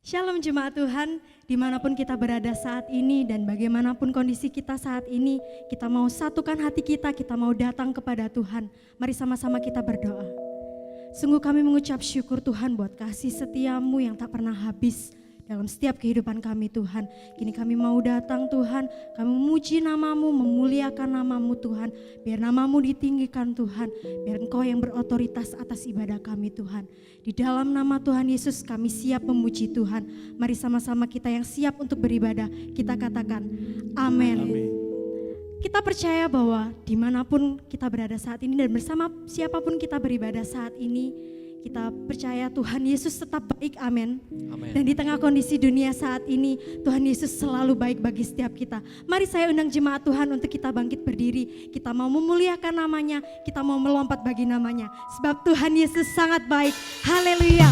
Shalom jemaat Tuhan, dimanapun kita berada saat ini dan bagaimanapun kondisi kita saat ini, kita mau satukan hati kita mau datang kepada Tuhan. Mari sama-sama kita berdoa. Sungguh kami mengucap syukur Tuhan buat kasih setiamu yang tak pernah habis dalam setiap kehidupan kami Tuhan. Kini kami mau datang Tuhan, kami memuji namamu, memuliakan namamu Tuhan. Biar namamu ditinggikan Tuhan, biar Engkau yang berotoritas atas ibadah kami Tuhan. Di dalam nama Tuhan Yesus kami siap memuji Tuhan. Mari sama-sama kita yang siap untuk beribadah, kita katakan amin. Kita percaya bahwa dimanapun kita berada saat ini dan bersama siapapun kita beribadah saat ini, kita percaya Tuhan Yesus tetap baik, amin. Dan di tengah kondisi dunia saat ini, Tuhan Yesus selalu baik bagi setiap kita. Mari saya undang jemaat Tuhan untuk kita bangkit berdiri. Kita mau memuliakan namanya, kita mau melompat bagi namanya. Sebab Tuhan Yesus sangat baik. Haleluya.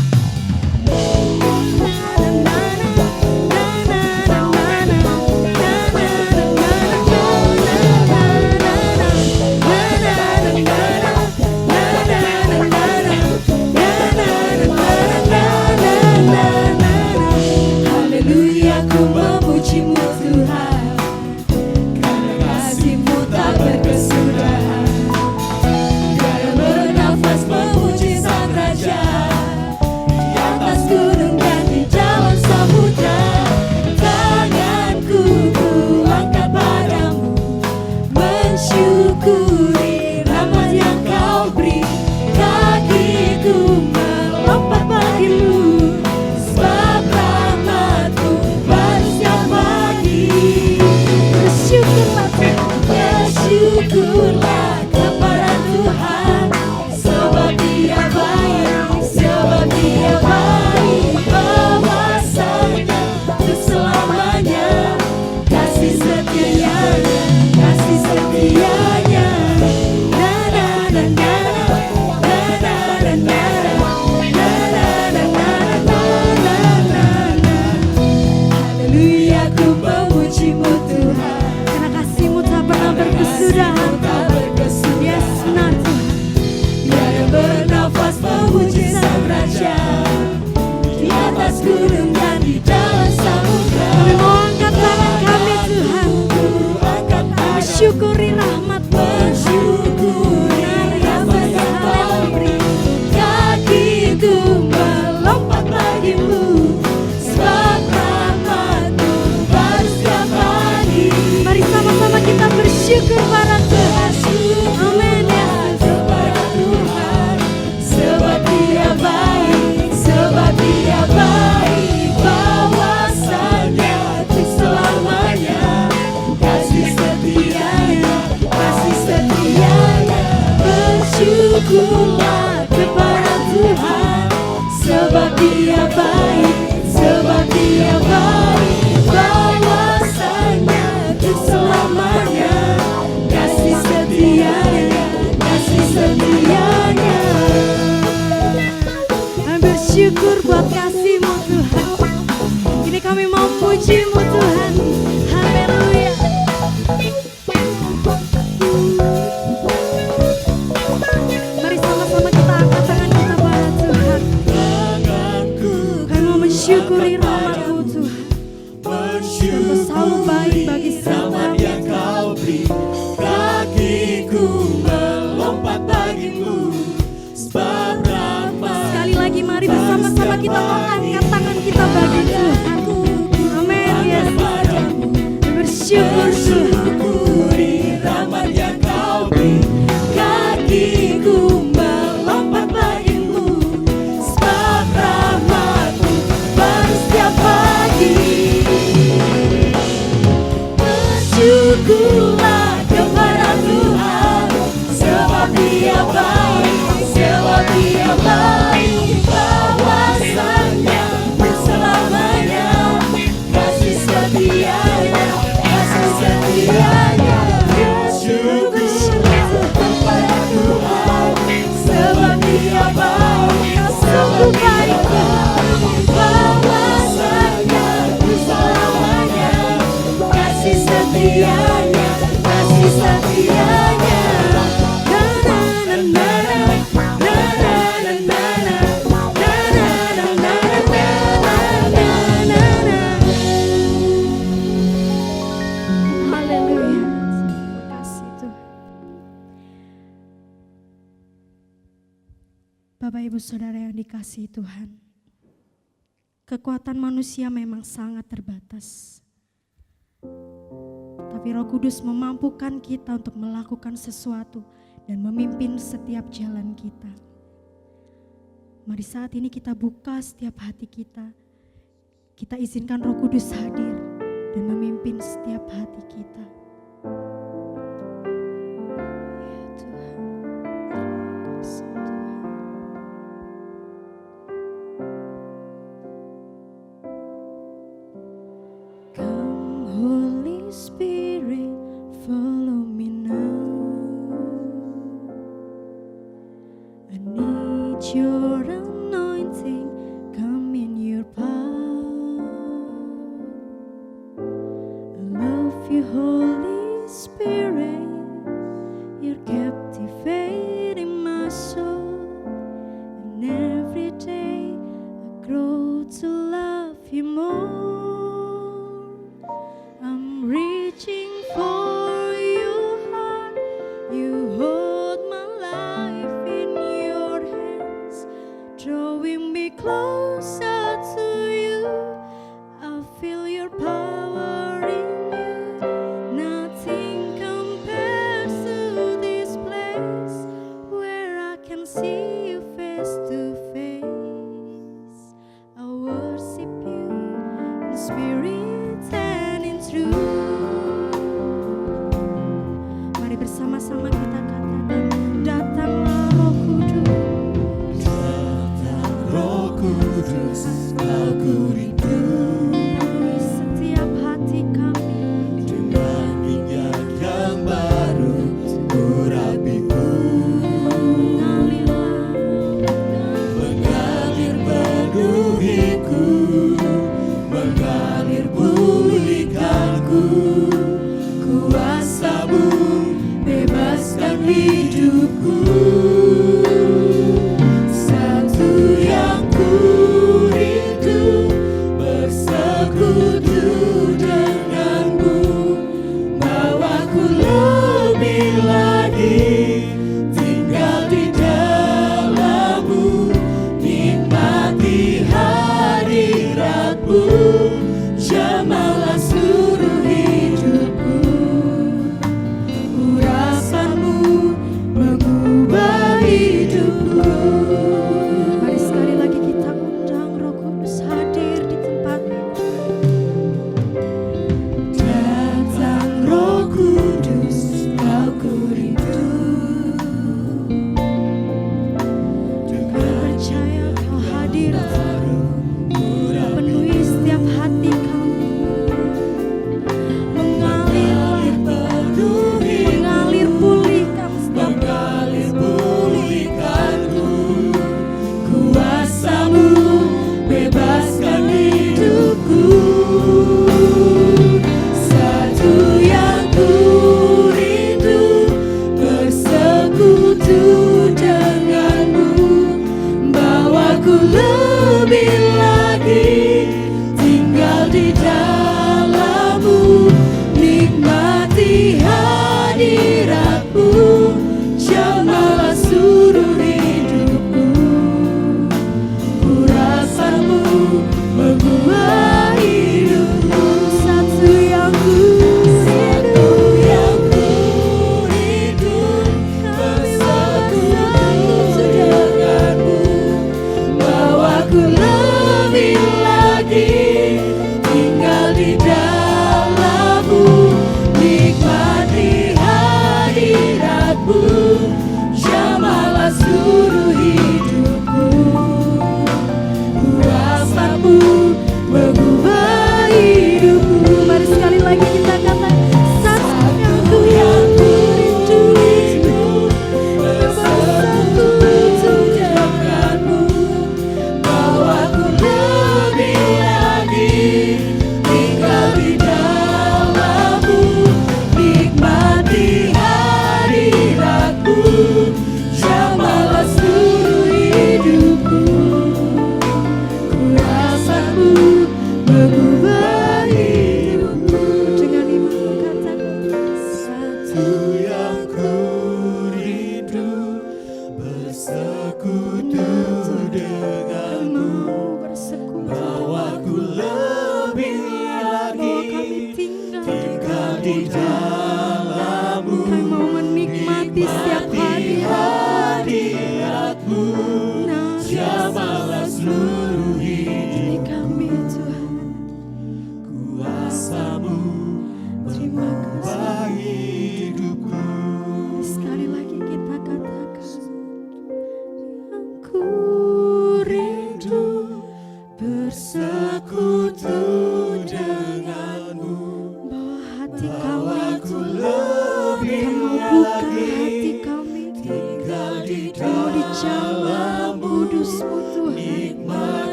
Syukur buat kasih-Mu Tuhan. Kini kami mau puji-Mu Tuhan. Haleluya. Mari sama-sama kita angkat tangan kita pada Tuhan. Kami mau mensyukuri rahmat-Mu Tuhan. Engkau selalu baik bagi setiap yang Kau beri. Kakiku melompat bagimu. Sekali lagi mari bersama-sama kita mau angkat tangan kita bagi Tuhan. Amin, Yesus. Bersyukur Syukuri rahmat yang Kau beri. Kakiku melompat bagimu. Sebab rahmat-Mu baru setiap pagi. Bersyukurlah kepada Tuhan. Sebab Dia baik. Sebab Dia baik. Bahwasanya selamanya kasih setianya, kasih setia. Ibu Saudara yang dikasihi Tuhan, kekuatan manusia memang sangat terbatas. Tapi Roh Kudus memampukan kita untuk melakukan sesuatu dan memimpin setiap jalan kita. Mari saat ini kita buka setiap hati kita. Kita izinkan Roh Kudus hadir dan memimpin setiap hati kita. Ya Tuhan, terima kasih Tuhan. Come Holy Spirit, follow me now. I need your anointing, come in your power. I love you, Holy Spirit, you're captivating my soul. And every day I grow to love you more. I'm reaching for your heart, you hold my life in your hands, drawing me closer to you. I feel your power in you, nothing compares to this place where I can see you face to face. I worship you in spirit and in truth. Mari bersama-sama kita katakan, datanglah Roh Kudus. Roh Kudus, aku rindu Di setiap hati kami, dengan minyak yang baru urapiku, mengalir penuhiku, mengalir pulihkanku. Kuasamu bebaskan hidupku. Satu yang ku rindu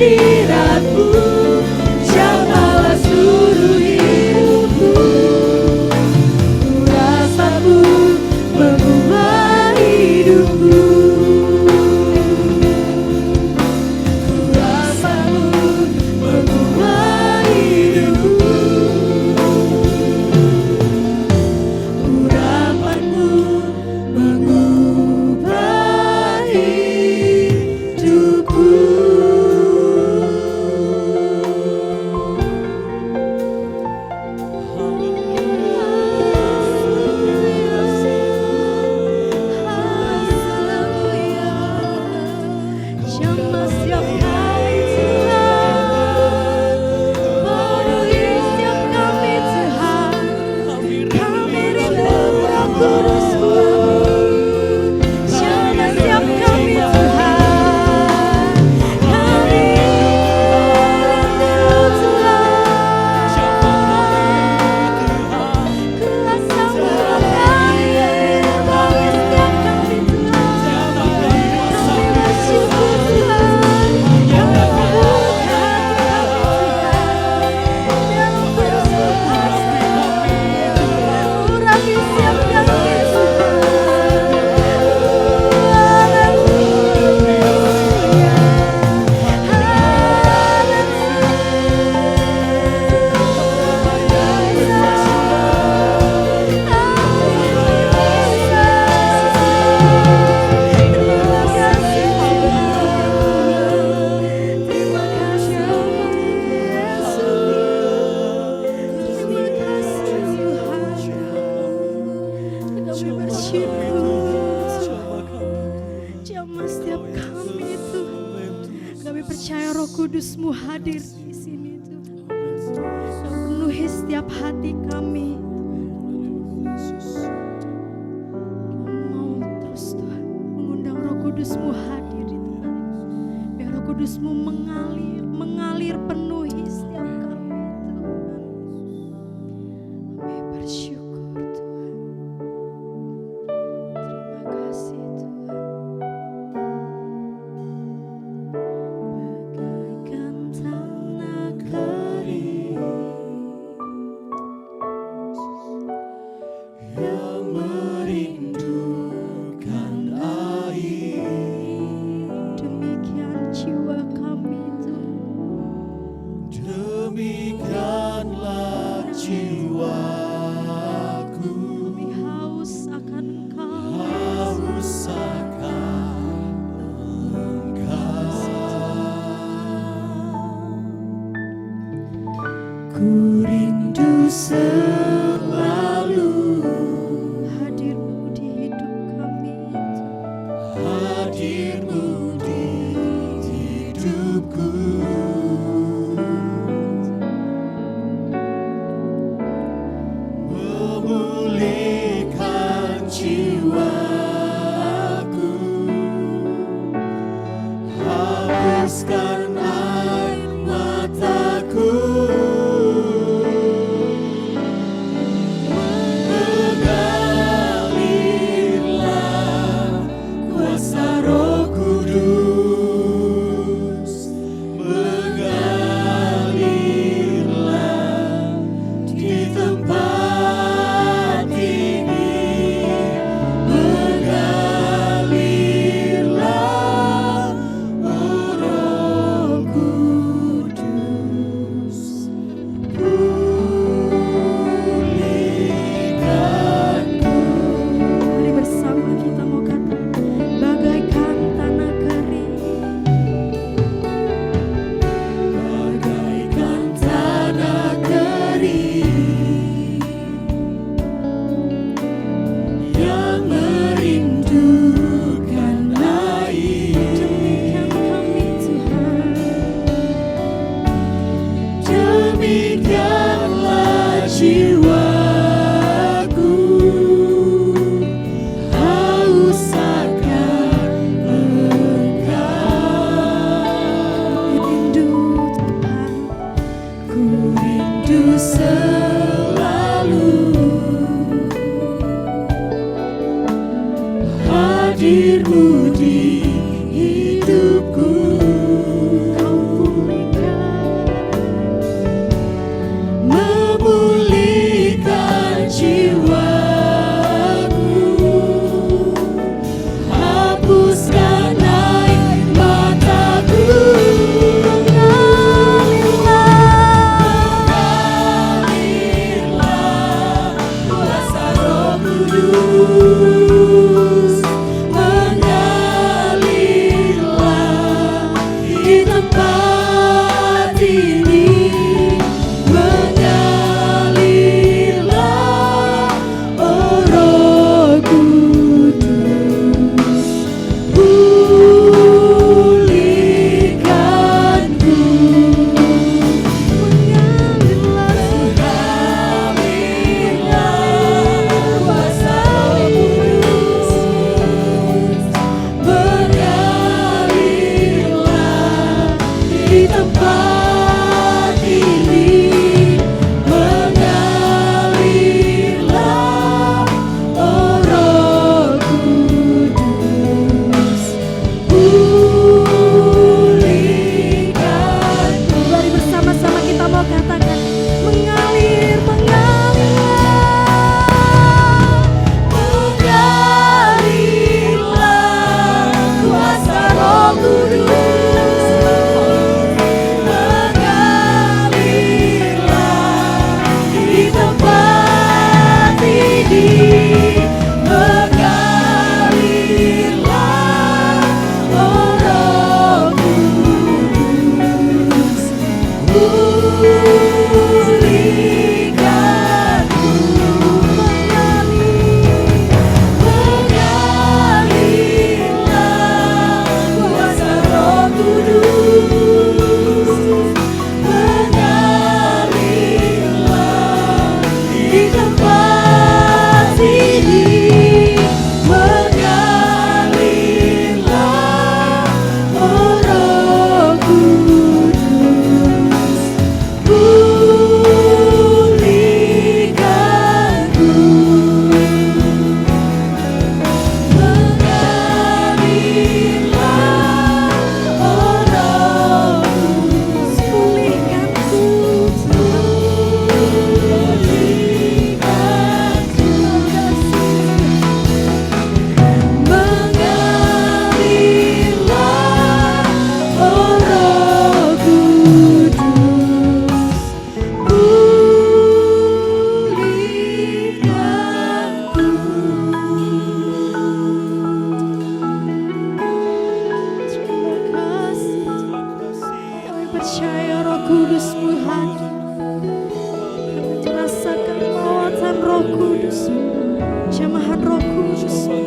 hadiratmu, jamahlah seluruh hidupku. Urapanmu mengubah hidupku. Urapanmu mengubah hidupku. Urapanmu mengubah hidupku. Jamah setiap kami Tuhan, penuhi setiap kami Tuhan. Kami rindu Roh Kudus-Mu. Jamah setiap kami Tuhan, kami rindu Tuhan. Kuasa-Mu mengalir kami setiap kami Tuhan. Kami bersyukur Tuhan, dalam urapi setiap kami Terima kasih Tuhan. Kami bersyukur. Jamah setiap kami Tuhan. Kami percaya Roh Kudus-Mu hadir di sini Tuhan. Kau penuhi setiap hati kami. Kau mau terus Tuhan mengundang Roh Kudus-Mu hadir di Tuhan. Biar Roh Kudus-Mu mengalir penuhi setiap kami Tuhan. Kami bersyukur Tuhan. Terima kasih Tuhan. Bagaikan tanah kering yang merindukan air, demikian jiwa kami Tuhan. Demikianlah jiwaku, kami haus akan Engkau, haus akan Engkau. Ku rindu selalu hadir-Mu di hidup kami, hadir-Mu di hidupku. Memulihkan jiwaku, hapuskan air mataku. tempat ini mengalirlah, oh Roh Kudus, pulihkanku. Mari bersama-sama kita mau katakan, mengalir, Mengalirlah kuasa Roh Kudus, mengalirlah di tempat ini, mengalirlah, oh Roh Kudus, pulihkanku. Mengalirlah kuasa Roh Kudus, mengalirlah di tempat ini, mengalirlah, oh Roh Kudus, pulihkanku. Mengalirlah, oh Roh Kudus, pulihkanku, mengalirlah, oh Roh Kudus, pulihkanku. Terima kasih, kami percaya Roh Kudus-Mu hadir. Kami merasakan lawatan Roh Kudus-Mu, jamahan Roh Kudus-Mu.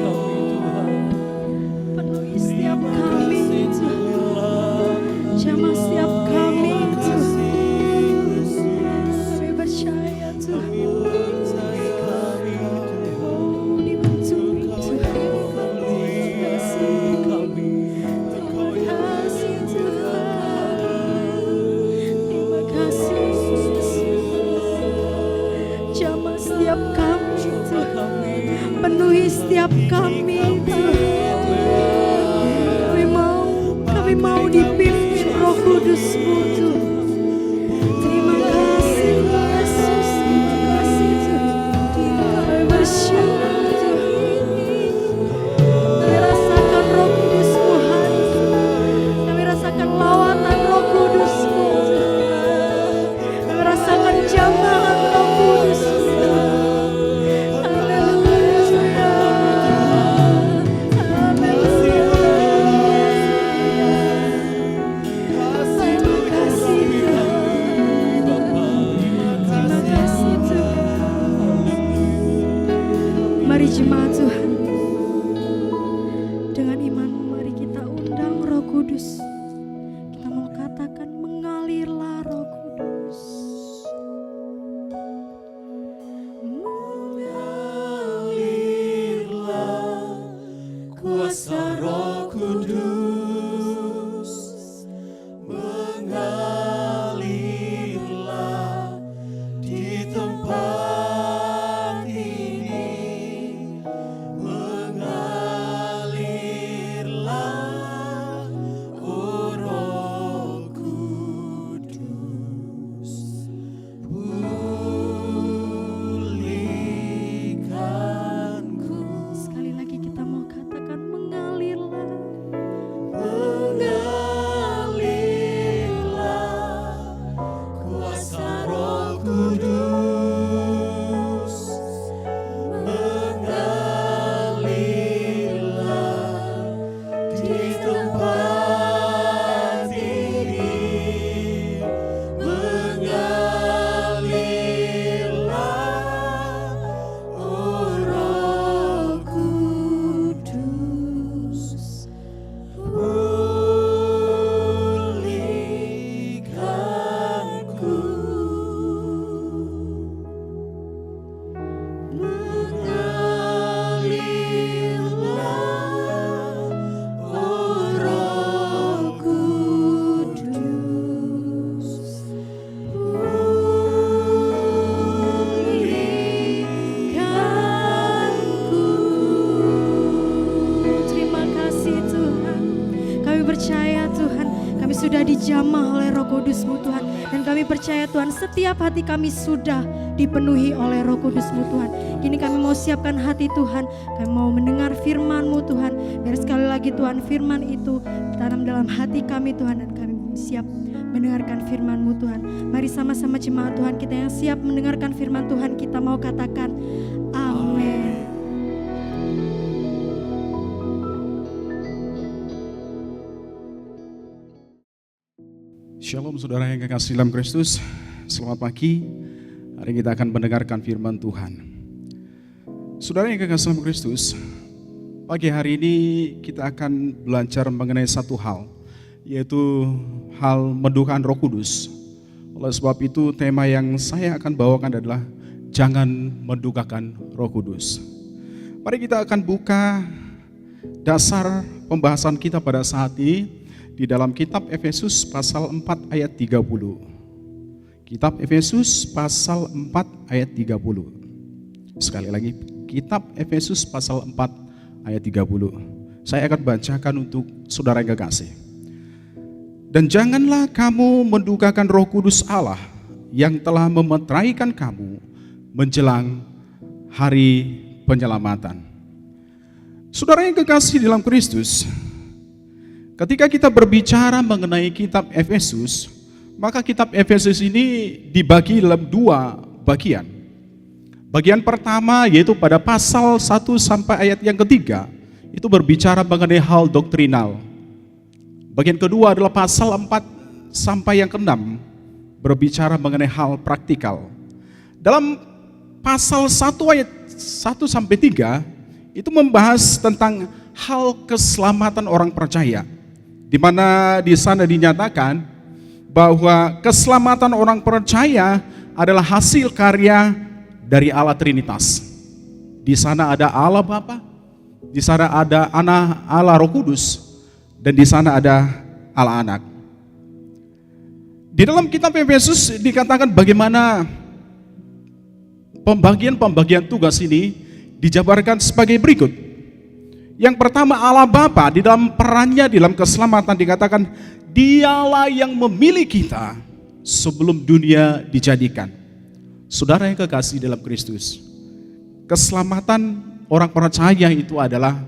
Penuhi setiap kami, Tuhan. Jamah setiap kami, Tuhan. Kami percaya, Tuhan. Oh, dibentuk, Tuhan. Terima kasih. Terima kasih, Tuhan. Terima kasih, Yesus. Jamah setiap kami, Tuhan. Penuhi setiap kami, Tuhan. Kami mau dipimpin Roh Kudus-Mu, Tuhan. Terima kasih, Yesus. Terima kasih, Tuhan. Kami bersyukur, Tuhan. Kami rasakan Roh Kudus-Mu hadir. Kami rasakan lawatan Roh Kudus-Mu, Tuhan. Kami rasakan jamahan Roh Kudus-Mu, Tuhan. Haleluya. Haleluya. Terima kasih, terjamah oleh Roh Kudus-Mu Tuhan. Dan kami percaya Tuhan, setiap hati kami sudah dipenuhi oleh Roh Kudus-Mu Tuhan. Kini kami mau siapkan hati Tuhan, kami mau mendengar firman-Mu Tuhan. Dan sekali lagi Tuhan, firman itu tanam dalam hati kami Tuhan, dan kami siap mendengarkan firman-Mu Tuhan. Mari sama-sama jemaat Tuhan, kita yang siap mendengarkan firman Tuhan, kita mau katakan amin. Shalom saudara yang kekasih dalam Kristus, selamat pagi. Hari kita akan mendengarkan firman Tuhan. Saudara yang kekasih dalam Kristus, pagi hari ini kita akan belajar mengenai satu hal, yaitu hal mendukakan Roh Kudus. Oleh sebab itu tema yang saya akan bawakan adalah jangan mendukakan Roh Kudus. Mari kita akan buka dasar pembahasan kita pada saat ini di dalam kitab Efesus pasal 4 ayat 30. Kitab Efesus pasal 4 ayat 30. Sekali lagi, kitab Efesus pasal 4 ayat 30. Saya akan bacakan untuk saudara yang kekasih. Dan janganlah kamu mendukakan Roh Kudus Allah yang telah memeteraikan kamu menjelang hari penyelamatan. Saudara yang kekasih dalam Kristus, ketika kita berbicara mengenai kitab Efesus, maka kitab Efesus ini dibagi dalam dua bagian. Bagian pertama yaitu pada pasal 1 sampai ayat yang ketiga, itu berbicara mengenai hal doktrinal. Bagian kedua adalah pasal 4 sampai yang ke-6, berbicara mengenai hal praktikal. Dalam pasal 1 ayat 1 sampai 3, itu membahas tentang hal keselamatan orang percaya, di mana di sana dinyatakan bahwa keselamatan orang percaya adalah hasil karya dari Allah Trinitas. Di sana ada Allah Bapa, di sana ada Anak Allah Roh Kudus, dan di sana ada Allah Anak. Di dalam kitab Efesus dikatakan bagaimana pembagian tugas ini dijabarkan sebagai berikut. Yang pertama, Allah Bapa di dalam perannya di dalam keselamatan dikatakan Dialah yang memilih kita sebelum dunia dijadikan. Saudara yang kekasih dalam Kristus, keselamatan orang percaya itu adalah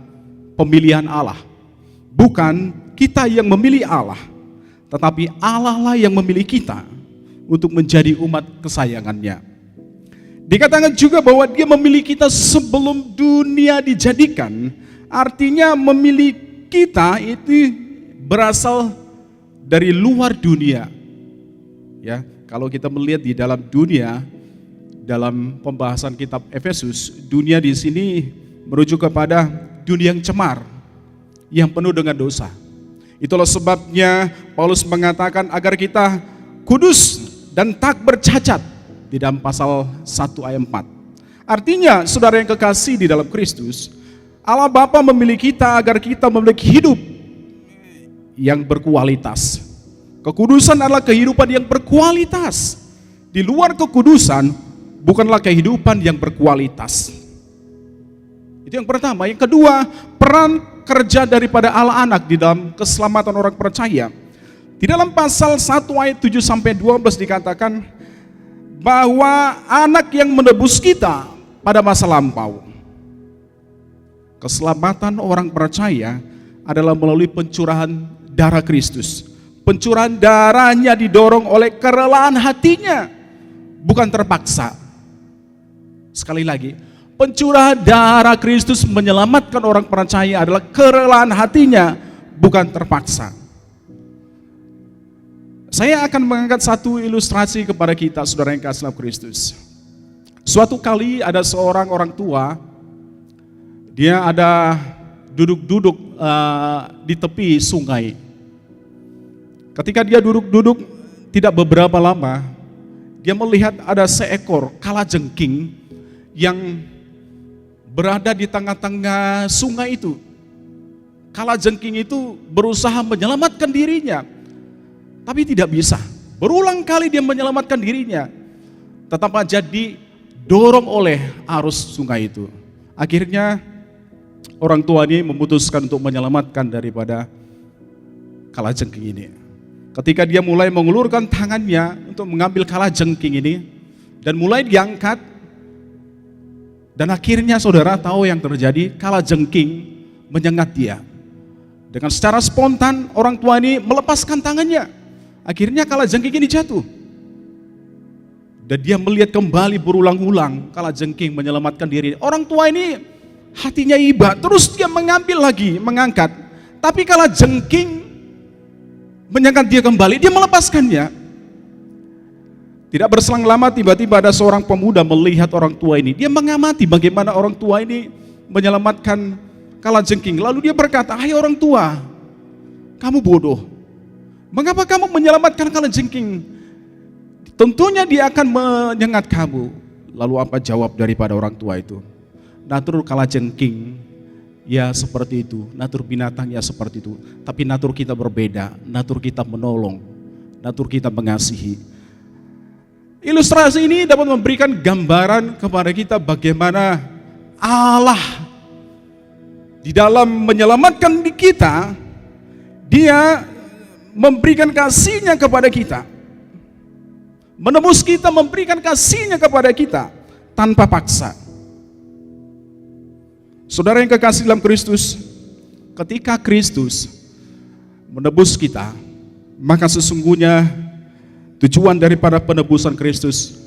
pemilihan Allah. Bukan kita yang memilih Allah, tetapi Allah lah yang memilih kita untuk menjadi umat kesayangannya. Dikatakan juga bahwa Dia memilih kita sebelum dunia dijadikan. Artinya memilih kita itu berasal dari luar dunia. Ya, kalau kita melihat di dalam dunia, dalam pembahasan kitab Efesus, dunia di sini merujuk kepada dunia yang cemar, yang penuh dengan dosa. Itulah sebabnya Paulus mengatakan agar kita kudus dan tak bercacat di dalam pasal 1 ayat 4. Artinya, saudara yang kekasih di dalam Kristus, Allah Bapa memilih kita agar kita memiliki hidup yang berkualitas. Kekudusan adalah kehidupan yang berkualitas. Di luar kekudusan bukanlah kehidupan yang berkualitas. Itu yang pertama. Yang kedua, peran kerja daripada Allah Anak di dalam keselamatan orang percaya. Di dalam pasal 1 ayat 7 sampai 12 dikatakan bahwa Anak yang menebus kita pada masa lampau. Keselamatan orang percaya adalah melalui pencurahan darah Kristus. Pencurahan darahnya didorong oleh kerelaan hatinya, bukan terpaksa. Sekali lagi, pencurahan darah Kristus menyelamatkan orang percaya adalah kerelaan hatinya, bukan terpaksa. Saya akan mengangkat satu ilustrasi kepada kita, saudara yang kasih dalam Kristus. Suatu kali ada seorang orang tua, dia ada duduk-duduk di tepi sungai. Ketika dia duduk-duduk tidak beberapa lama, dia melihat ada seekor kalajengking yang berada di tengah-tengah sungai itu. Kalajengking itu berusaha menyelamatkan dirinya, tapi tidak bisa. Berulang kali dia menyelamatkan dirinya, tetap aja didorong oleh arus sungai itu. Akhirnya orang tua ini memutuskan untuk menyelamatkan daripada kalajengking ini. Ketika dia mulai mengulurkan tangannya untuk mengambil kalajengking ini dan mulai diangkat, dan akhirnya saudara tahu yang terjadi, kalajengking menyengat dia. Dengan secara spontan orang tua ini melepaskan tangannya. Akhirnya kalajengking ini jatuh. Dan dia melihat kembali berulang-ulang kalajengking menyelamatkan diri. Orang tua ini hatinya iba, terus dia mengambil lagi, mengangkat. Tapi kalajengking menyengat dia kembali, dia melepaskannya. Tidak berselang lama tiba-tiba ada seorang pemuda melihat orang tua ini. Dia mengamati bagaimana orang tua ini menyelamatkan kalajengking. Lalu dia berkata, "Hai orang tua, kamu bodoh. Mengapa kamu menyelamatkan kalajengking? Tentunya dia akan menyengat kamu." Lalu apa jawab daripada orang tua itu? Natur kalajengking ya seperti itu, natur binatang ya seperti itu. Tapi natur kita berbeda, natur kita menolong, natur kita mengasihi. Ilustrasi ini dapat memberikan gambaran kepada kita bagaimana Allah di dalam menyelamatkan kita, dia memberikan kasih-Nya kepada kita. Menebus kita, memberikan kasih-Nya kepada kita tanpa paksa. Saudara yang kekasih dalam Kristus, ketika Kristus menebus kita, maka sesungguhnya tujuan daripada penebusan Kristus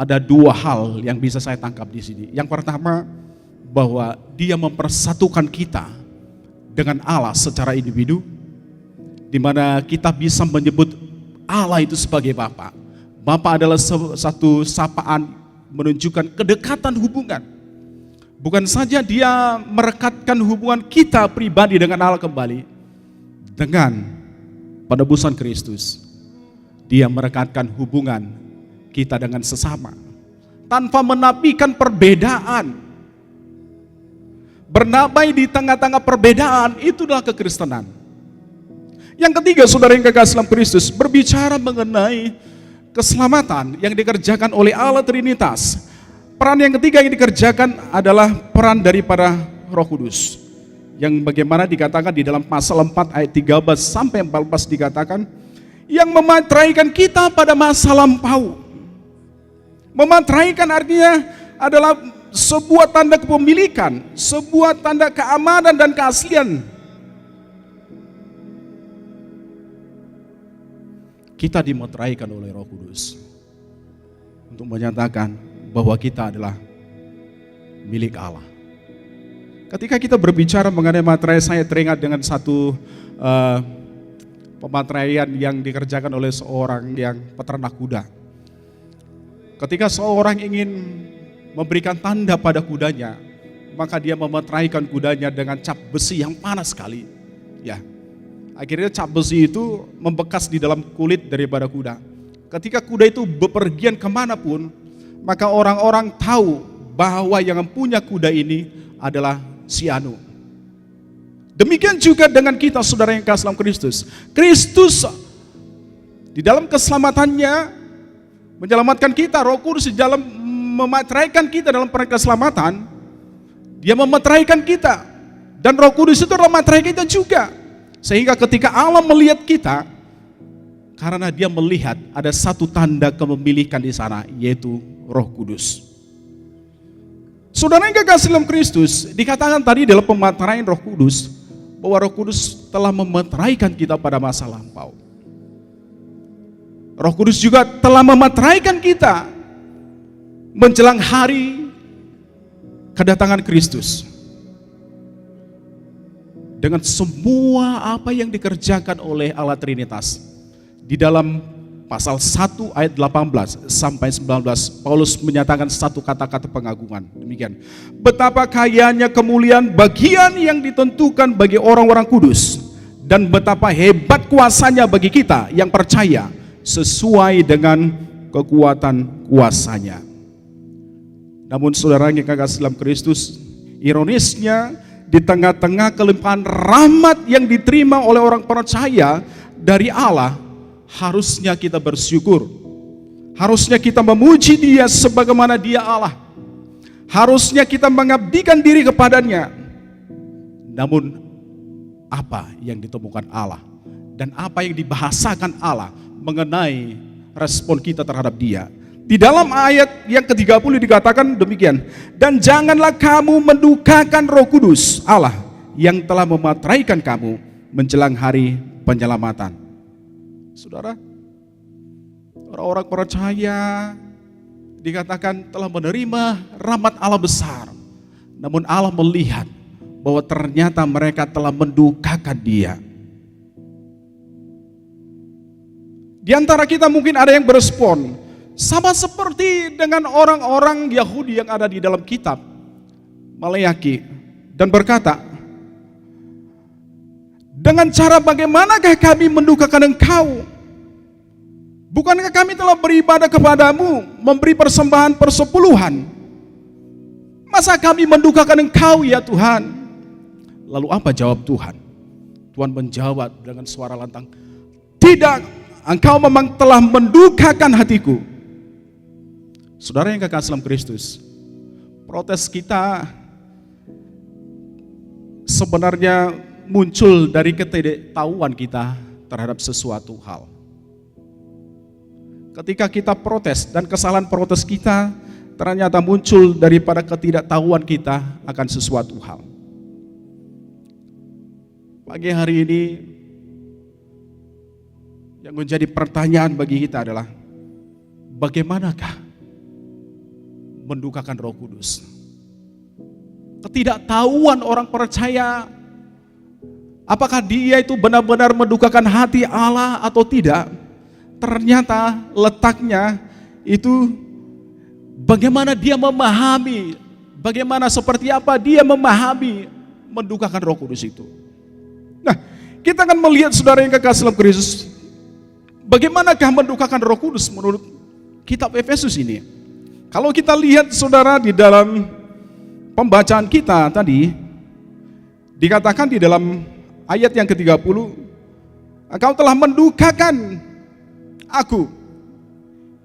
ada dua hal yang bisa saya tangkap di sini. Yang pertama, bahwa Dia mempersatukan kita dengan Allah secara individu, di mana kita bisa menyebut Allah itu sebagai Bapa. Bapa adalah satu sapaan menunjukkan kedekatan hubungan. Bukan saja Dia merekatkan hubungan kita pribadi dengan Allah kembali, dengan penebusan Kristus Dia merekatkan hubungan kita dengan sesama tanpa menafikan perbedaan. Bernamai di tengah-tengah perbedaan, itulah kekristenan. Yang ketiga, saudara yang kekasih dalam Kristus, berbicara mengenai keselamatan yang dikerjakan oleh Allah Trinitas. Peran yang ketiga yang dikerjakan adalah peran daripada Roh Kudus. Yang bagaimana dikatakan di dalam pasal 4 ayat 13 sampai 14 dikatakan, yang memateraikan kita pada masa lampau. Memateraikan artinya adalah sebuah tanda kepemilikan, sebuah tanda keamanan dan keaslian. Kita dimeteraikan oleh Roh Kudus untuk menyatakan bahwa kita adalah milik Allah. Ketika kita berbicara mengenai materai, saya teringat dengan satu pemateraian yang dikerjakan oleh seorang yang peternak kuda. Ketika seorang ingin memberikan tanda pada kudanya, maka dia memeteraikan kudanya dengan cap besi yang panas sekali. Ya, akhirnya cap besi itu membekas di dalam kulit daripada kuda. Ketika kuda itu bepergian kemanapun, maka orang-orang tahu bahwa yang punya kuda ini adalah si Anu. Demikian juga dengan kita, saudara yang kasih dalam Kristus. Kristus di dalam keselamatannya menyelamatkan kita. Roh Kudus di dalam memateraikan kita dalam peran keselamatan, Dia memateraikan kita. Dan Roh Kudus itu adalah materai kita juga. Sehingga ketika Allah melihat kita, karena Dia melihat ada satu tanda kepemilikan di sana, yaitu Roh Kudus. Saudara yang kekasih dalam Kristus, dikatakan tadi dalam pemateraian Roh Kudus, bahwa Roh Kudus telah memateraikan kita pada masa lampau. Roh Kudus juga telah memateraikan kita menjelang hari kedatangan Kristus. Dengan semua apa yang dikerjakan oleh Allah Trinitas. Di dalam pasal 1 ayat 18 sampai 19, Paulus menyatakan satu kata-kata pengagungan. Demikian. Betapa kayanya kemuliaan bagian yang ditentukan bagi orang-orang kudus. Dan betapa hebat kuasanya bagi kita yang percaya sesuai dengan kekuatan kuasanya. Namun saudara yang kekasih dalam Kristus, ironisnya di tengah-tengah kelimpahan rahmat yang diterima oleh orang percaya dari Allah, harusnya kita bersyukur. Harusnya kita memuji Dia sebagaimana Dia Allah. Harusnya kita mengabdikan diri kepadanya. Namun apa yang ditemukan Allah dan apa yang dibahasakan Allah mengenai respon kita terhadap Dia. Di dalam ayat yang ke-30 dikatakan demikian, dan janganlah kamu mendukakan Roh Kudus Allah yang telah memateraikan kamu menjelang hari penyelamatan. Saudara, orang-orang percaya dikatakan telah menerima rahmat Allah besar, namun Allah melihat bahwa ternyata mereka telah mendukakan Dia. Di antara kita mungkin ada yang berespon sama seperti dengan orang-orang Yahudi yang ada di dalam kitab Maleakhi dan berkata, dengan cara bagaimanakah kami mendukakan Engkau? Bukankah kami telah beribadah kepadamu, memberi persembahan persepuluhan? Masa kami mendukakan Engkau ya Tuhan? Lalu apa jawab Tuhan? Tuhan menjawab dengan suara lantang, tidak. Engkau memang telah mendukakan hatiku. Saudara yang kekasih dalam Kristus, protes kita sebenarnya muncul dari ketidaktahuan kita terhadap sesuatu hal. Ketika kita protes dan kesalahan protes kita ternyata muncul daripada ketidaktahuan kita akan sesuatu hal. Pagi hari ini yang menjadi pertanyaan bagi kita adalah, bagaimanakah mendukakan Roh Kudus? Ketidaktahuan orang percaya, apakah dia itu benar-benar mendukakan hati Allah atau tidak? Ternyata letaknya itu bagaimana dia memahami, bagaimana seperti apa dia memahami mendukakan Roh Kudus itu. Nah, kita akan melihat saudara yang kekasih dalam Kristus, bagaimanakah mendukakan Roh Kudus menurut kitab Efesus ini? Kalau kita lihat saudara di dalam pembacaan kita tadi, dikatakan di dalam ayat yang ke-30, Engkau telah mendukakan aku.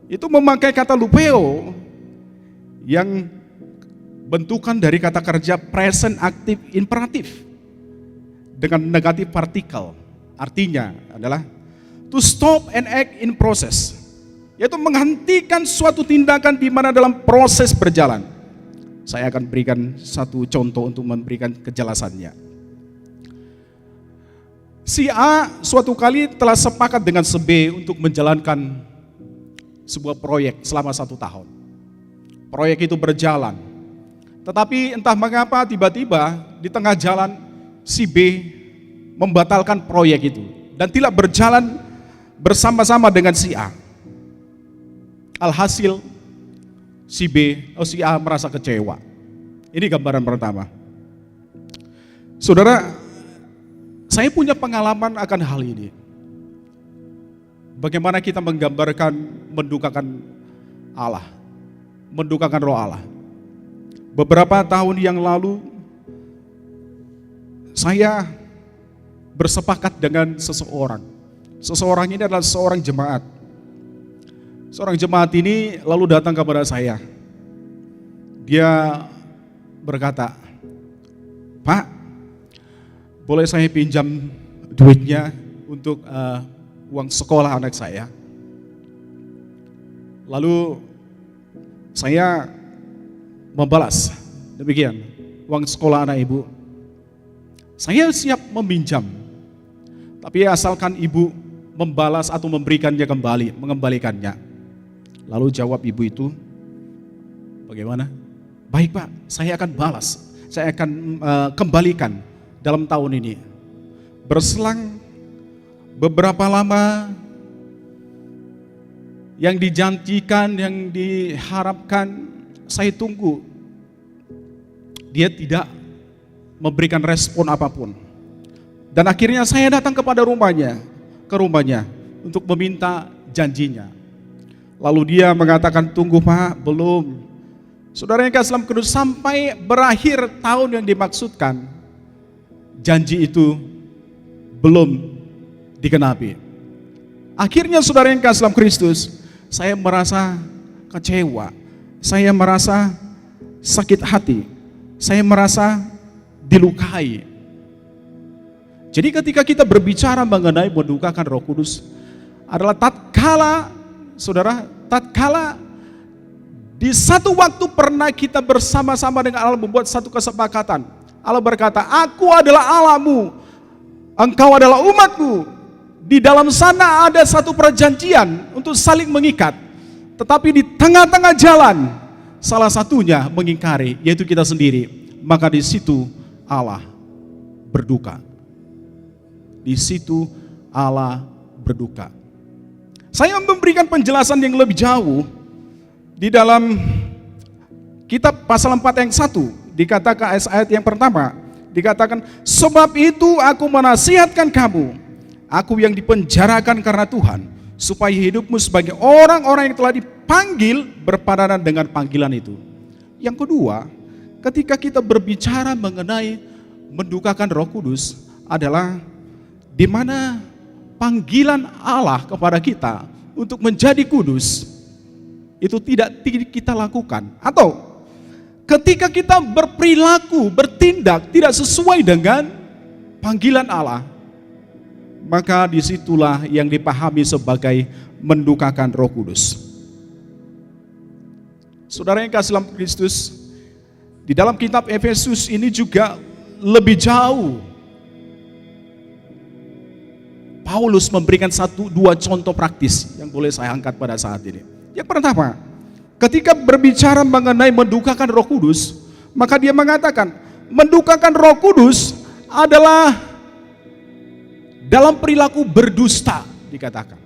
Itu memakai kata lupeo yang bentukan dari kata kerja present active imperatif dengan negatif partikel. Artinya adalah to stop and act in process, yaitu menghentikan suatu tindakan di mana dalam proses berjalan. Saya akan berikan satu contoh untuk memberikan kejelasannya. Si A suatu kali telah sepakat dengan si B untuk menjalankan sebuah proyek selama 1 tahun. Proyek itu berjalan, tetapi entah mengapa tiba-tiba di tengah jalan si B membatalkan proyek itu dan tidak berjalan bersama-sama dengan si A. Alhasil si A merasa kecewa. Ini gambaran pertama. Saudara, saya punya pengalaman akan hal ini. Bagaimana kita menggambarkan mendukakan Allah, mendukakan Roh Allah. Beberapa tahun yang lalu saya bersepakat dengan seseorang. Seseorang ini adalah seorang jemaat. Seorang jemaat ini lalu datang kepada saya. Dia berkata, Pak, boleh saya pinjam duitnya untuk uang sekolah anak saya? Lalu saya membalas, demikian, uang sekolah anak ibu, saya siap meminjam, tapi asalkan ibu membalas atau memberikannya kembali, mengembalikannya. Lalu jawab ibu itu, bagaimana? Baik Pak, saya akan balas, saya akan kembalikan dalam tahun ini. Berselang beberapa lama, yang dijanjikan, yang diharapkan, saya tunggu. Dia tidak memberikan respon apapun. Dan akhirnya saya datang ke rumahnya untuk meminta janjinya. Lalu dia mengatakan, tunggu Pak, belum. Saudara yang kasih dalam Kristus, sampai berakhir tahun yang dimaksudkan, janji itu belum digenapi. Akhirnya saudara yang kasih dalam Kristus, saya merasa kecewa, saya merasa sakit hati, saya merasa dilukai. Jadi ketika kita berbicara mengenai mendukakan Roh Kudus adalah tatkala, saudara, tatkala di satu waktu pernah kita bersama-sama dengan Allah membuat satu kesepakatan. Allah berkata, aku adalah Allahmu, engkau adalah umatku. Di dalam sana ada satu perjanjian untuk saling mengikat. Tetapi di tengah-tengah jalan, salah satunya mengingkari, yaitu kita sendiri. Maka di situ Allah berduka. Di situ Allah berduka. Saya memberikan penjelasan yang lebih jauh di dalam kitab pasal 4 ayat 1, dikatakan ayat yang pertama, dikatakan, sebab itu aku menasihatkan kamu, aku yang dipenjarakan karena Tuhan, supaya hidupmu sebagai orang-orang yang telah dipanggil berpadanan dengan panggilan itu. Yang kedua, ketika kita berbicara mengenai mendukakan Roh Kudus adalah di mana panggilan Allah kepada kita untuk menjadi kudus itu tidak kita lakukan, atau ketika kita berperilaku, bertindak tidak sesuai dengan panggilan Allah, maka disitulah yang dipahami sebagai mendukakan Roh Kudus. Saudara yang kasih dalam Kristus, di dalam kitab Efesus ini juga lebih jauh. Paulus memberikan dua contoh praktis yang boleh saya angkat pada saat ini. Yang pertama, ketika berbicara mengenai mendukakan Roh Kudus, maka dia mengatakan, mendukakan Roh Kudus adalah dalam perilaku berdusta, dikatakan.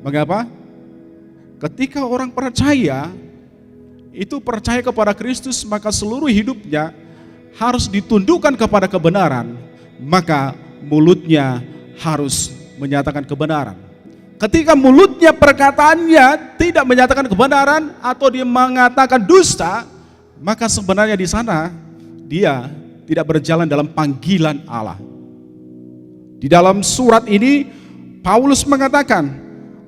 Mengapa? Ketika orang percaya, itu percaya kepada Kristus, maka seluruh hidupnya harus ditundukkan kepada kebenaran, maka mulutnya harus menyatakan kebenaran. Ketika mulutnya, perkataannya tidak menyatakan kebenaran atau dia mengatakan dusta, maka sebenarnya di sana dia tidak berjalan dalam panggilan Allah. Di dalam surat ini Paulus mengatakan,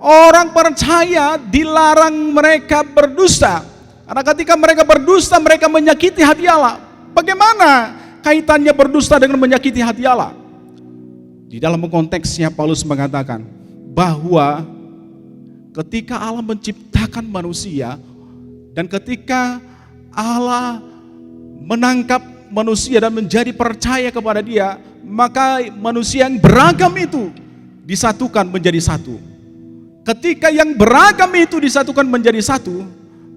orang percaya dilarang mereka berdusta. Karena ketika mereka berdusta, mereka menyakiti hati Allah. Bagaimana kaitannya berdusta dengan menyakiti hati Allah? Di dalam konteksnya Paulus mengatakan bahwa ketika Allah menciptakan manusia dan ketika Allah menangkap manusia dan menjadi percaya kepada dia, maka manusia yang beragam itu disatukan menjadi satu. Ketika yang beragam itu disatukan menjadi satu,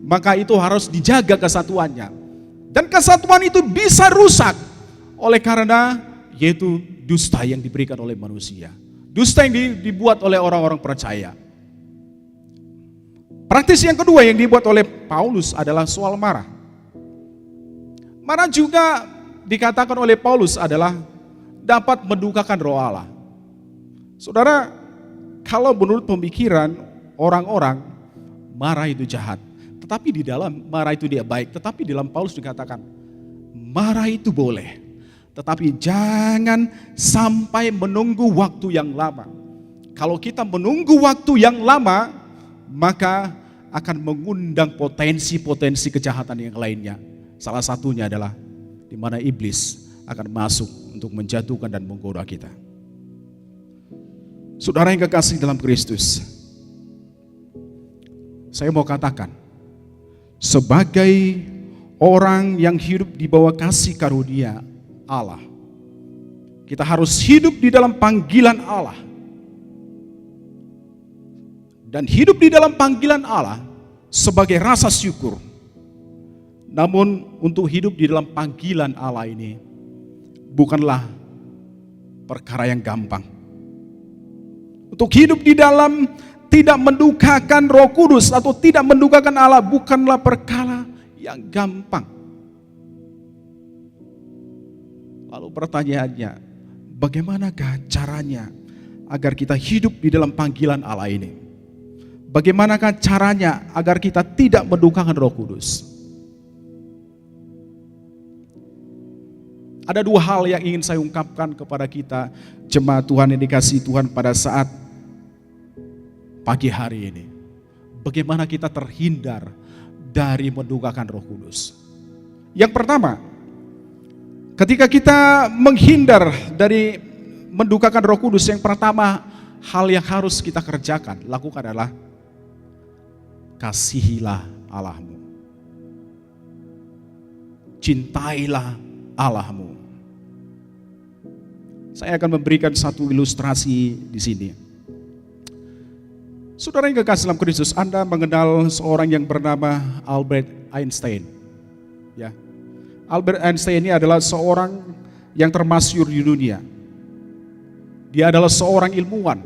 maka itu harus dijaga kesatuannya. Dan kesatuan itu bisa rusak oleh karena yaitu dusta yang diberikan oleh manusia. Dusta yang dibuat oleh orang-orang percaya. Praktis yang kedua yang dibuat oleh Paulus adalah soal marah. Marah juga dikatakan oleh Paulus adalah dapat mendukakan roh Allah. Saudara, kalau menurut pemikiran orang-orang, marah itu jahat. Tetapi di dalam marah itu dia baik. Tetapi di dalam Paulus dikatakan, marah itu boleh. Tetapi jangan sampai menunggu waktu yang lama. Kalau kita menunggu waktu yang lama, maka akan mengundang potensi-potensi kejahatan yang lainnya. Salah satunya adalah di mana iblis akan masuk untuk menjatuhkan dan menggoda kita. Saudara yang kekasih dalam Kristus, saya mau katakan, sebagai orang yang hidup di bawah kasih karunia Allah, kita harus hidup di dalam panggilan Allah. Dan hidup di dalam panggilan Allah sebagai rasa syukur. Namun untuk hidup di dalam panggilan Allah ini bukanlah perkara yang gampang. Untuk hidup di dalam tidak mendukakan Roh Kudus atau tidak mendukakan Allah bukanlah perkara yang gampang. Lalu pertanyaannya, bagaimanakah caranya agar kita hidup di dalam panggilan Allah ini? Bagaimanakah caranya agar kita tidak mendukakan Roh Kudus? Ada dua hal yang ingin saya ungkapkan kepada kita, jemaat Tuhan yang dikasihi Tuhan pada saat pagi hari ini. Bagaimana kita terhindar dari mendukakan Roh Kudus? Yang pertama, ketika kita menghindar dari mendukakan Roh Kudus, yang pertama hal yang harus kita kerjakan, lakukan adalah kasihilah Allahmu. Cintailah Allahmu. Saya akan memberikan satu ilustrasi di sini. Saudara yang kekasih dalam Kristus, Anda mengenal seorang yang bernama Albert Einstein. Ya. Albert Einstein ini adalah seorang yang termasyhur di dunia. Dia adalah seorang ilmuwan.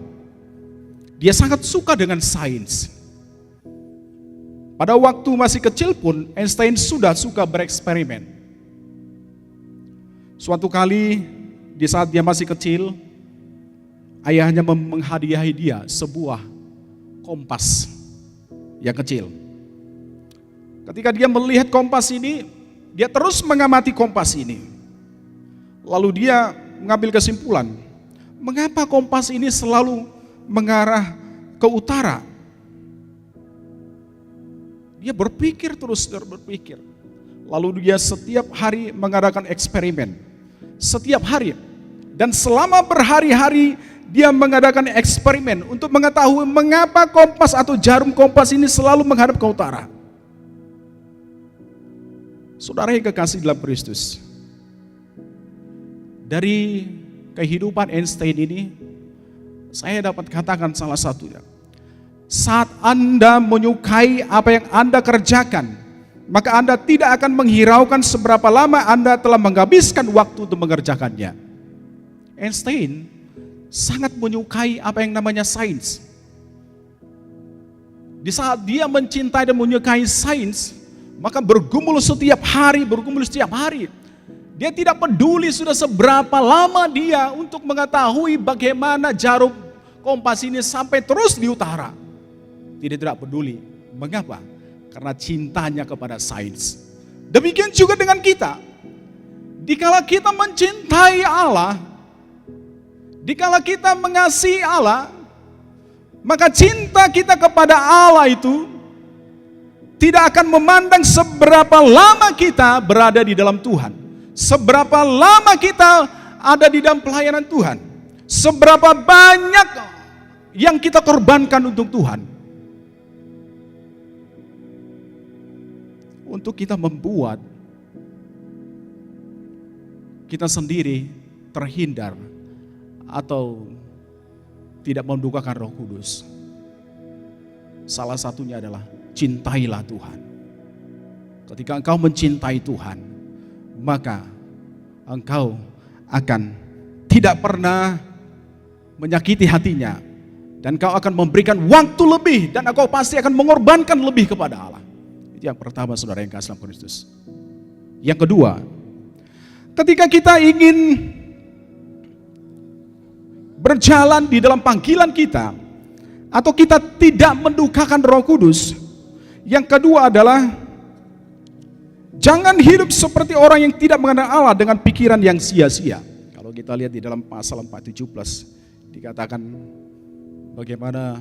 Dia sangat suka dengan sains. Pada waktu masih kecil pun Einstein sudah suka bereksperimen. Suatu kali di saat dia masih kecil, ayahnya menghadiahi dia sebuah kompas yang kecil. Ketika dia melihat kompas ini, dia terus mengamati kompas ini. Lalu dia mengambil kesimpulan, mengapa kompas ini selalu mengarah ke utara? Dia berpikir terus, berpikir. Lalu dia setiap hari mengadakan eksperimen. Setiap hari. Dan selama berhari-hari dia mengadakan eksperimen untuk mengetahui mengapa kompas atau jarum kompas ini selalu menghadap ke utara. Saudara yang kekasih dalam Kristus, dari kehidupan Einstein ini, saya dapat katakan salah satunya. Saat Anda menyukai apa yang Anda kerjakan, maka Anda tidak akan menghiraukan seberapa lama Anda telah menghabiskan waktu untuk mengerjakannya. Einstein sangat menyukai apa yang namanya sains. Di saat dia mencintai dan menyukai sains, maka bergumul setiap hari. Dia tidak peduli sudah seberapa lama dia untuk mengetahui bagaimana jarum kompas ini sampai terus di utara. Dia tidak peduli. Mengapa? Karena cintanya kepada sains. Demikian juga dengan kita. Dikala kita mencintai Allah, dikala kita mengasihi Allah, maka cinta kita kepada Allah itu tidak akan memandang seberapa lama kita berada di dalam Tuhan, seberapa lama kita ada di dalam pelayanan Tuhan, seberapa banyak yang kita korbankan untuk Tuhan. Untuk kita membuat kita sendiri terhindar atau tidak mendukakan Roh Kudus. Salah satunya adalah cintailah Tuhan. Ketika engkau mencintai Tuhan, maka engkau akan tidak pernah menyakiti hatinya, dan engkau akan memberikan waktu lebih, dan engkau pasti akan mengorbankan lebih kepada Allah. Itu yang pertama, saudara yang kasih dalam Kristus. Yang kedua, ketika kita ingin berjalan di dalam panggilan kita, atau kita tidak mendukakan Roh Kudus, yang kedua adalah jangan hidup seperti orang yang tidak mengenal Allah dengan pikiran yang sia-sia. Kalau kita lihat di dalam pasal 4:17 dikatakan bagaimana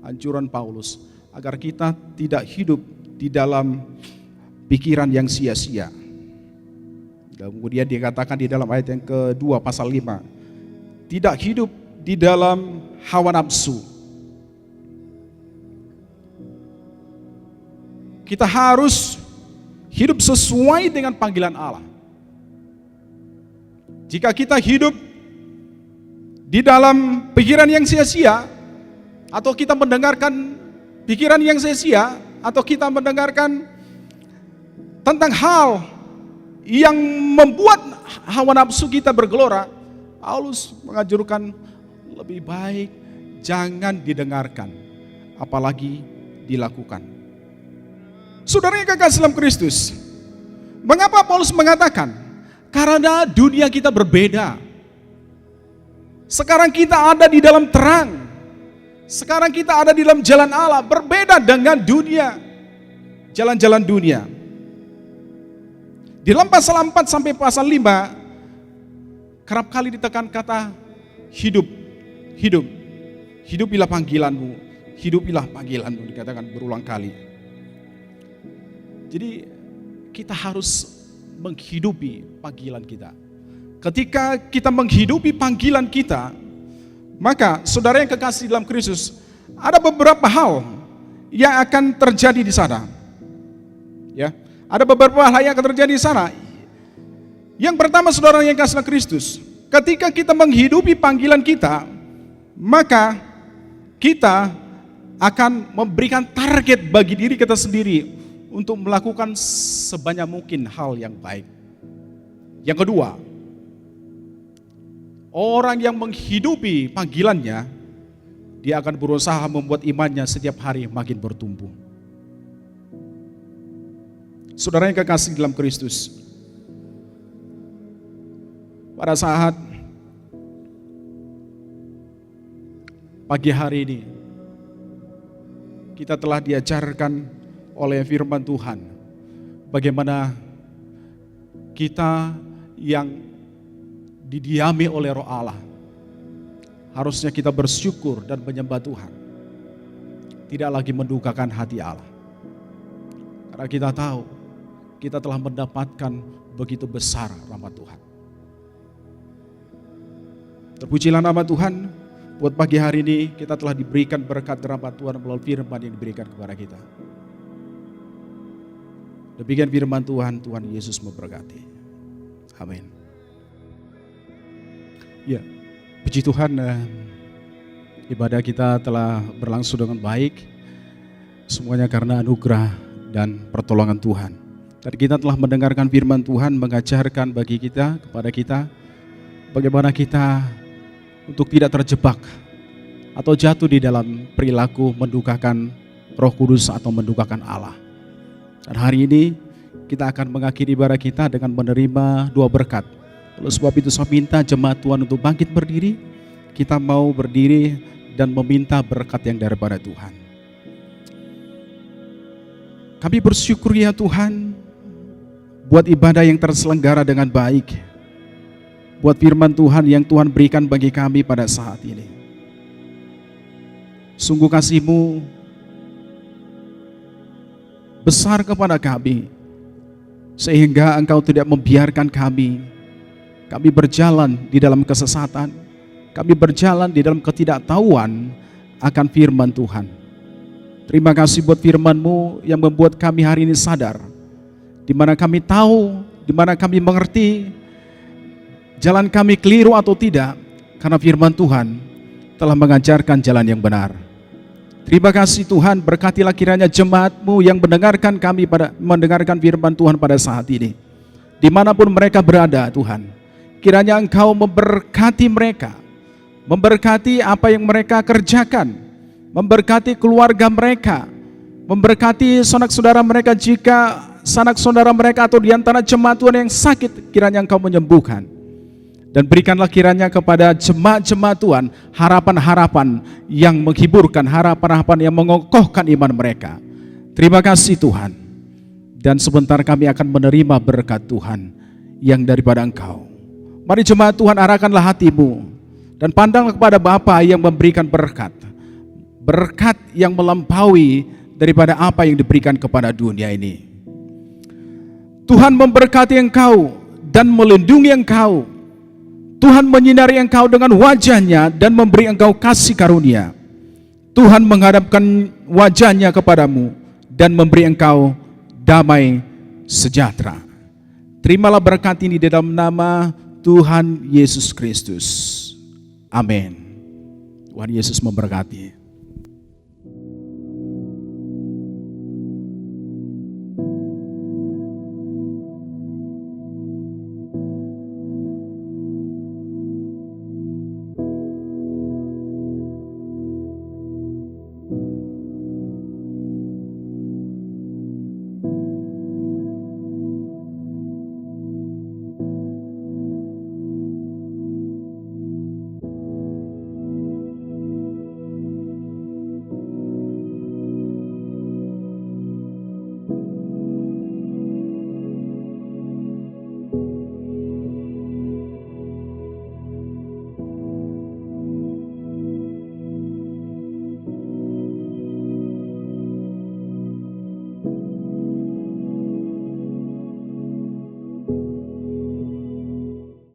anjuran Paulus agar kita tidak hidup di dalam pikiran yang sia-sia. Kemudian dikatakan di dalam ayat yang kedua pasal 5, tidak hidup di dalam hawa nafsu. Kita harus hidup sesuai dengan panggilan Allah. Jika kita hidup di dalam pikiran yang sia-sia, atau kita mendengarkan pikiran yang sia-sia, atau kita mendengarkan tentang hal yang membuat hawa nafsu kita bergelora, Paulus menganjurkan lebih baik jangan didengarkan, apalagi dilakukan. Saudara yang kekasih dalam Kristus, mengapa Paulus mengatakan? Karena dunia kita berbeda. Sekarang kita ada di dalam terang. Sekarang kita ada di dalam jalan Allah, berbeda dengan dunia, jalan-jalan dunia. Di dalam pasal 4 sampai pasal 5, kerap kali ditekan kata hidup, hidup, hidupilah panggilanmu, hidupilah panggilanmu, dikatakan berulang kali. Jadi kita harus menghidupi panggilan kita. ketika kita menghidupi panggilan kita, maka saudara yang kekasih dalam Kristus, ada beberapa hal yang akan terjadi di sana. Ya, ada beberapa hal yang akan terjadi di sana. Yang pertama, saudara yang kekasih dalam Kristus, ketika kita menghidupi panggilan kita, maka kita akan memberikan target bagi diri kita sendiri untuk melakukan sebanyak mungkin hal yang baik. Yang kedua, orang yang menghidupi panggilannya, dia akan berusaha membuat imannya setiap hari makin bertumbuh. Saudara yang kekasih dalam Kristus, pada saat pagi hari ini, kita telah diajarkan oleh firman Tuhan bagaimana kita yang didiami oleh Roh Allah, harusnya kita bersyukur dan menyembah Tuhan, tidak lagi mendukakan hati Allah. Karena kita tahu kita telah mendapatkan begitu besar rahmat Tuhan. Terpujilah nama Tuhan. Buat pagi hari ini kita telah diberikan berkat rahmat Tuhan melalui firman yang diberikan kepada kita. Demikian firman Tuhan, Tuhan Yesus memberkati. Amin. Ya, puji Tuhan, ibadah kita telah berlangsung dengan baik. Semuanya karena anugerah dan pertolongan Tuhan. Dan kita telah mendengarkan firman Tuhan mengajarkan bagi kita, kepada kita, bagaimana kita untuk tidak terjebak atau jatuh di dalam perilaku mendukakan Roh Kudus atau mendukakan Allah. Dan hari ini kita akan mengakhiri ibadah kita dengan menerima dua berkat. Oleh sebab itu saya minta jemaat Tuhan untuk bangkit berdiri. Kita mau berdiri dan meminta berkat yang daripada Tuhan. Kami bersyukur ya Tuhan buat ibadah yang terselenggara dengan baik. Buat firman Tuhan yang Tuhan berikan bagi kami pada saat ini. Sungguh kasih-Mu besar kepada kami, sehingga Engkau tidak membiarkan kami berjalan di dalam kesesatan, kami berjalan di dalam ketidaktahuan akan firman Tuhan. Terima kasih buat firman-Mu yang membuat kami hari ini sadar, di mana kami tahu, di mana kami mengerti, jalan kami keliru atau tidak, karena firman Tuhan telah mengajarkan jalan yang benar. Terima kasih Tuhan, berkatilah kiranya jemaat-Mu yang mendengarkan mendengarkan firman Tuhan pada saat ini. Dimanapun mereka berada Tuhan, kiranya Engkau memberkati mereka, memberkati apa yang mereka kerjakan, memberkati keluarga mereka, memberkati sanak saudara mereka jika sanak saudara mereka atau diantara jemaat Tuhan yang sakit, kiranya Engkau menyembuhkan. Dan berikanlah kiranya kepada jemaat-jemaat Tuhan harapan-harapan yang menghiburkan, harapan-harapan yang mengokohkan iman mereka. Terima kasih Tuhan. Dan sebentar kami akan menerima berkat Tuhan yang daripada Engkau. Mari jemaat Tuhan, arahkanlah hatimu dan pandanglah kepada Bapa yang memberikan berkat. Berkat yang melampaui daripada apa yang diberikan kepada dunia ini. Tuhan memberkati engkau dan melindungi engkau. Tuhan menyinari engkau dengan wajah-Nya dan memberi engkau kasih karunia. Tuhan menghadapkan wajah-Nya kepadamu dan memberi engkau damai sejahtera. Terimalah berkat ini di dalam nama Tuhan Yesus Kristus. Amin. Tuhan Yesus memberkati.